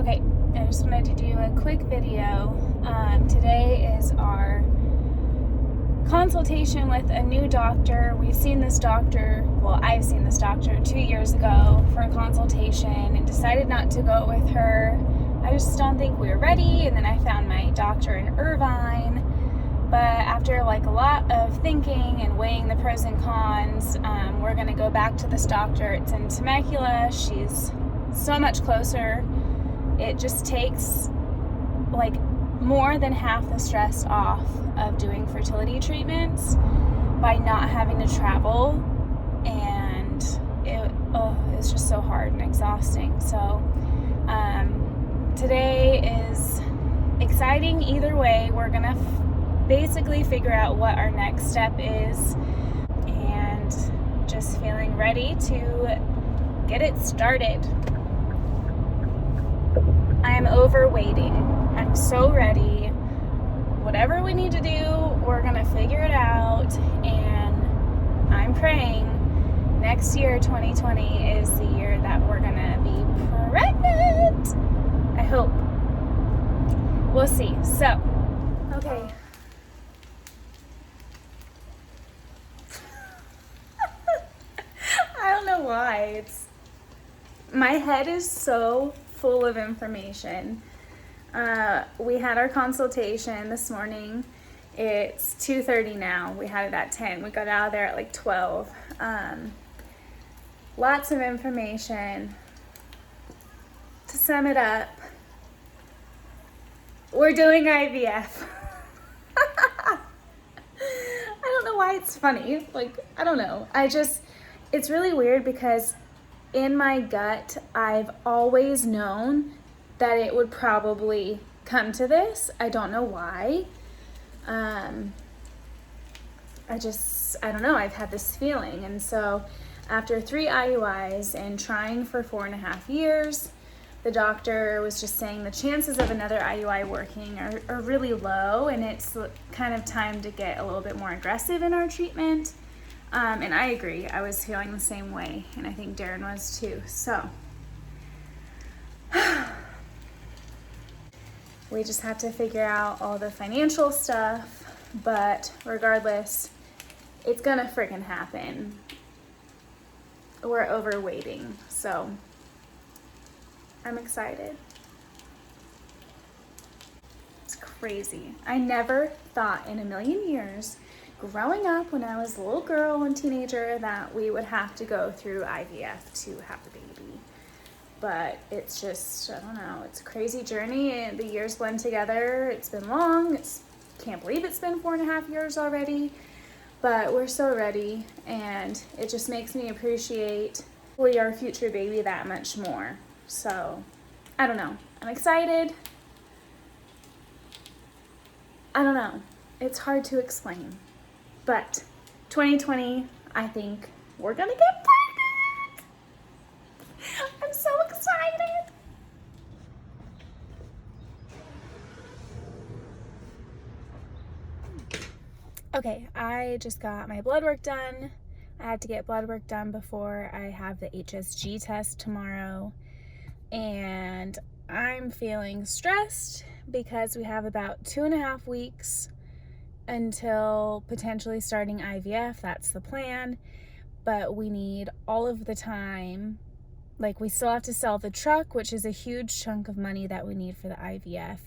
Okay, I just wanted to do a quick video. Today is our consultation with a new doctor. We've seen this doctor, well, I've seen this doctor 2 years ago for a consultation and decided not to go with her. I just don't think we were ready, and then I found my doctor in Irvine. But after a lot of thinking and weighing the pros and cons, we're gonna go back to this doctor. It's in Temecula. She's so much closer. It just takes more than half the stress off of doing fertility treatments by not having to travel, and it's just so hard and exhausting. So today is exciting either way. We're gonna basically figure out what our next step is, and just feeling ready to get it started. I am over waiting. I'm so ready. Whatever we need to do, we're gonna figure it out, and I'm praying next year, 2020, is the year that we're gonna be pregnant. I hope. We'll see. So, okay. I don't know why. My head is so full of information. We had our consultation this morning. It's 2:30 now. We had it at 10. We got out of there at 12. Lots of information. To sum it up, we're doing IVF. I don't know why it's funny. I don't know. It's really weird because in my gut, I've always known that it would probably come to this. I don't know why. I don't know. I've had this feeling. And so after 3 IUIs and trying for 4.5 years, the doctor was just saying the chances of another IUI working are really low, and it's kind of time to get a little bit more aggressive in our treatment. And I agree. I was feeling the same way, and I think Darren was too. So we just have to figure out all the financial stuff, but regardless, it's gonna freaking happen. We're over waiting, so I'm excited. It's crazy. I never thought in a million years, growing up when I was a little girl and teenager, that we would have to go through IVF to have a baby. But it's just, I don't know, it's a crazy journey, and the years blend together. It's been long. Can't believe it's been 4.5 years already, but we're so ready, and it just makes me appreciate our future baby that much more. So, I don't know. I'm excited. I don't know. It's hard to explain. But 2020, I think we're gonna get pregnant. I'm so excited. Okay, I just got my blood work done. I had to get blood work done before I have the HSG test tomorrow. And I'm feeling stressed because we have about 2.5 weeks until potentially starting IVF. That's the plan, but we need all of the time. We still have to sell the truck, which is a huge chunk of money that we need for the IVF.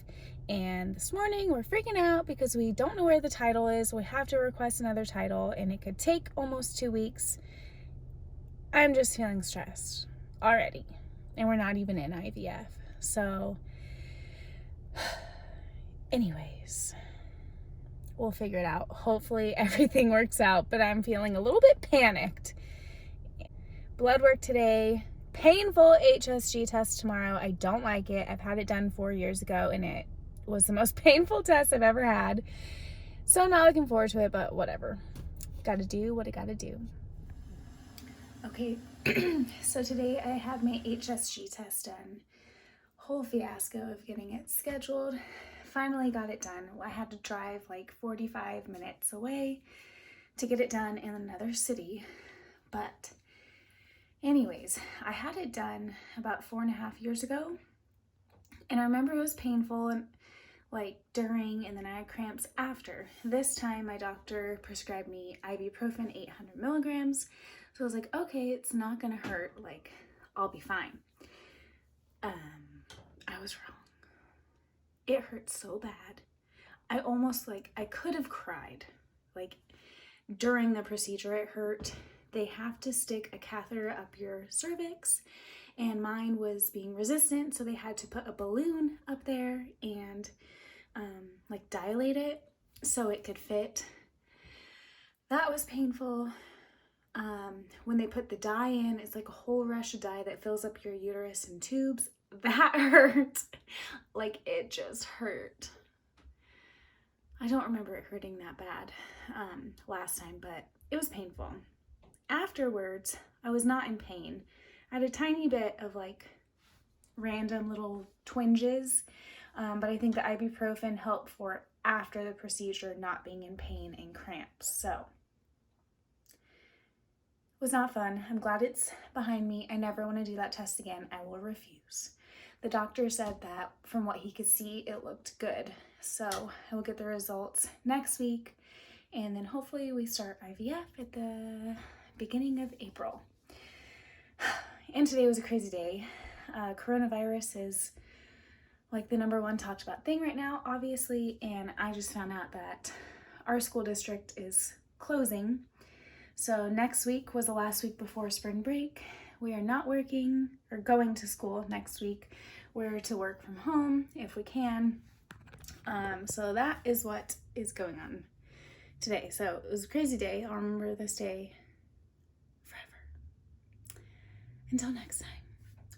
And this morning we're freaking out because we don't know where the title is. We have to request another title, and it could take almost 2 weeks. I'm just feeling stressed already, and we're not even in IVF. So anyways, we'll figure it out. Hopefully everything works out, but I'm feeling a little bit panicked. Blood work today, painful HSG test tomorrow. I don't like it. I've had it done 4 years ago, and it was the most painful test I've ever had. So I'm not looking forward to it, but whatever. Gotta do what I gotta do. Okay, so today I have my HSG test done. Whole fiasco of getting it scheduled. Finally got it done. I had to drive 45 minutes away to get it done in another city. But anyways, I had it done about 4.5 years ago, And I remember it was painful and like during, and then I had cramps after. This time my doctor prescribed me ibuprofen 800 milligrams. So I was like, okay, it's not gonna hurt, like I'll be fine. I was wrong. It hurt so bad. I almost I could have cried. Like during the procedure it hurt. They have to stick a catheter up your cervix, and mine was being resistant, so they had to put a balloon up there and like dilate it so it could fit. That was painful. When they put the dye in, it's like a whole rush of dye that fills up your uterus in tubes. That hurt. Like it just hurt. I don't remember it hurting that bad last time, but it was painful. Afterwards, I was not in pain. I had a tiny bit of like random little twinges, but I think the ibuprofen helped for after the procedure not being in pain and cramps. So it was not fun. I'm glad it's behind me. I never want to do that test again. I will refuse. The doctor said that from what he could see, it looked good. So I will get the results next week, and then hopefully we start IVF at the beginning of April. And today was a crazy day. Coronavirus is like the #1 talked about thing right now, obviously, and I just found out that our school district is closing. So next week was the last week before spring break. We are not working or going to school next week. We're to work from home if we can. So that is what is going on today. So it was a crazy day. I'll remember this day forever. Until next time.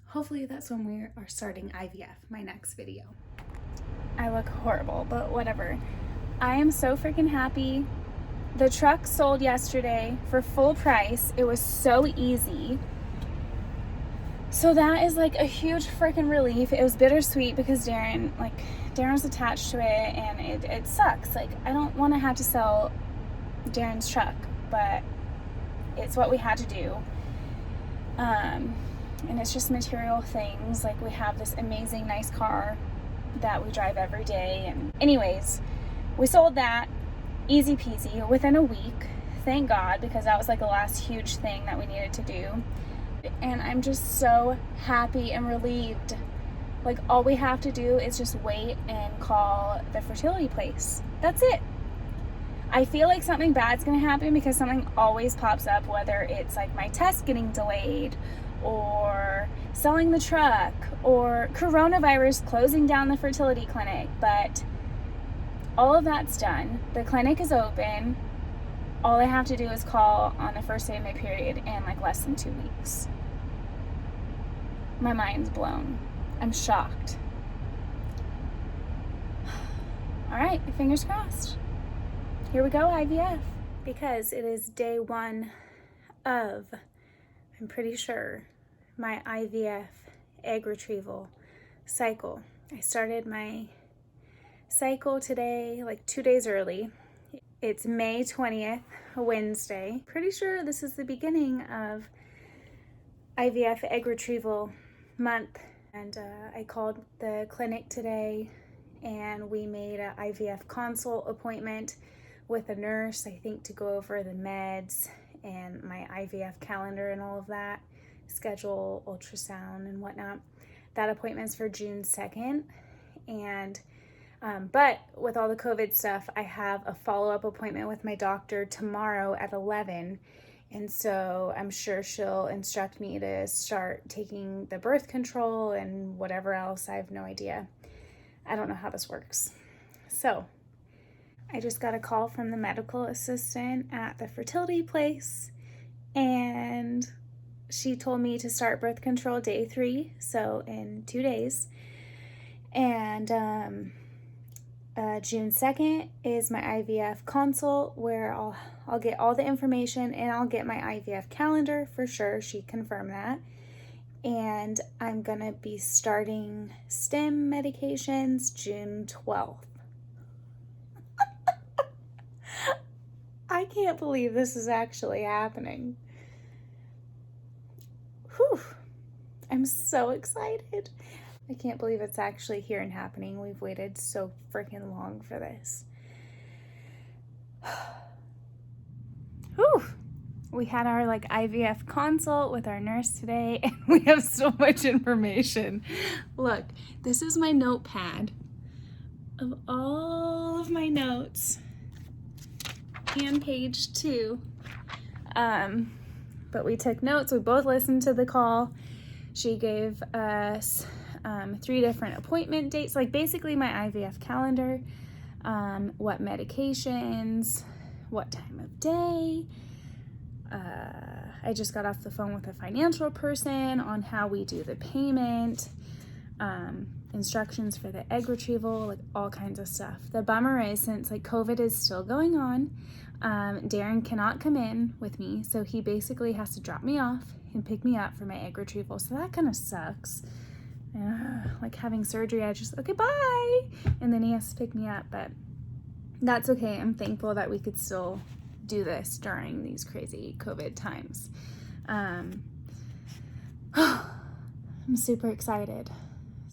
Hopefully that's when we are starting IVF, my next video. I look horrible, but whatever. I am so freaking happy. The truck sold yesterday for full price. It was so easy. So that is like a huge freaking relief. It was bittersweet because Darren's attached to it, and it sucks. Like, I don't want to have to sell Darren's truck, but it's what we had to do. And it's just material things. Like, we have this amazing, nice car that we drive every day. And anyways, we sold that easy peasy within a week. Thank God, because that was like the last huge thing that we needed to do. And I'm just so happy and relieved. Like, all we have to do is just wait and call the fertility place. That's it. I feel like something bad's gonna happen because something always pops up, whether it's like my test getting delayed, or selling the truck, or coronavirus closing down the fertility clinic. But all of that's done. The clinic is open. All I have to do is call on the first day of my period in like less than 2 weeks. My mind's blown. I'm shocked. All right, fingers crossed. Here we go, IVF. Because it is day 1 of, I'm pretty sure, my IVF egg retrieval cycle. I started my cycle today, like 2 days early. It's May 20th, a Wednesday. Pretty sure this is the beginning of IVF egg retrieval month. And I called the clinic today, and we made an IVF consult appointment with a nurse, I think, to go over the meds and my IVF calendar and all of that, schedule ultrasound and whatnot. That appointment's for June 2nd. And but with all the COVID stuff, I have a follow-up appointment with my doctor tomorrow at 11. And so I'm sure she'll instruct me to start taking the birth control and whatever else. I have no idea. I don't know how this works. So I just got a call from the medical assistant at the fertility place, and she told me to start birth control day 3, so in 2 days. And June 2nd is my IVF consult, where I'll get all the information, and I'll get my IVF calendar for sure. She confirmed that. And I'm gonna be starting stim medications June 12th. I can't believe this is actually happening. Whew. I'm so excited. I can't believe it's actually here and happening. We've waited so freaking long for this. Whew. We had our IVF consult with our nurse today, and we have so much information. Look, this is my notepad of all of my notes and page 2. But we took notes. We both listened to the call. She gave us 3 different appointment dates, basically my IVF calendar, what medications, what time of day. I just got off the phone with a financial person on how we do the payment, instructions for the egg retrieval, all kinds of stuff. The bummer is, since COVID is still going on, Darren cannot come in with me, so he basically has to drop me off and pick me up for my egg retrieval. So that kind of sucks. Having surgery, I just, okay, bye. And then he has to pick me up, but that's okay. I'm thankful that we could still do this during these crazy COVID times. I'm super excited.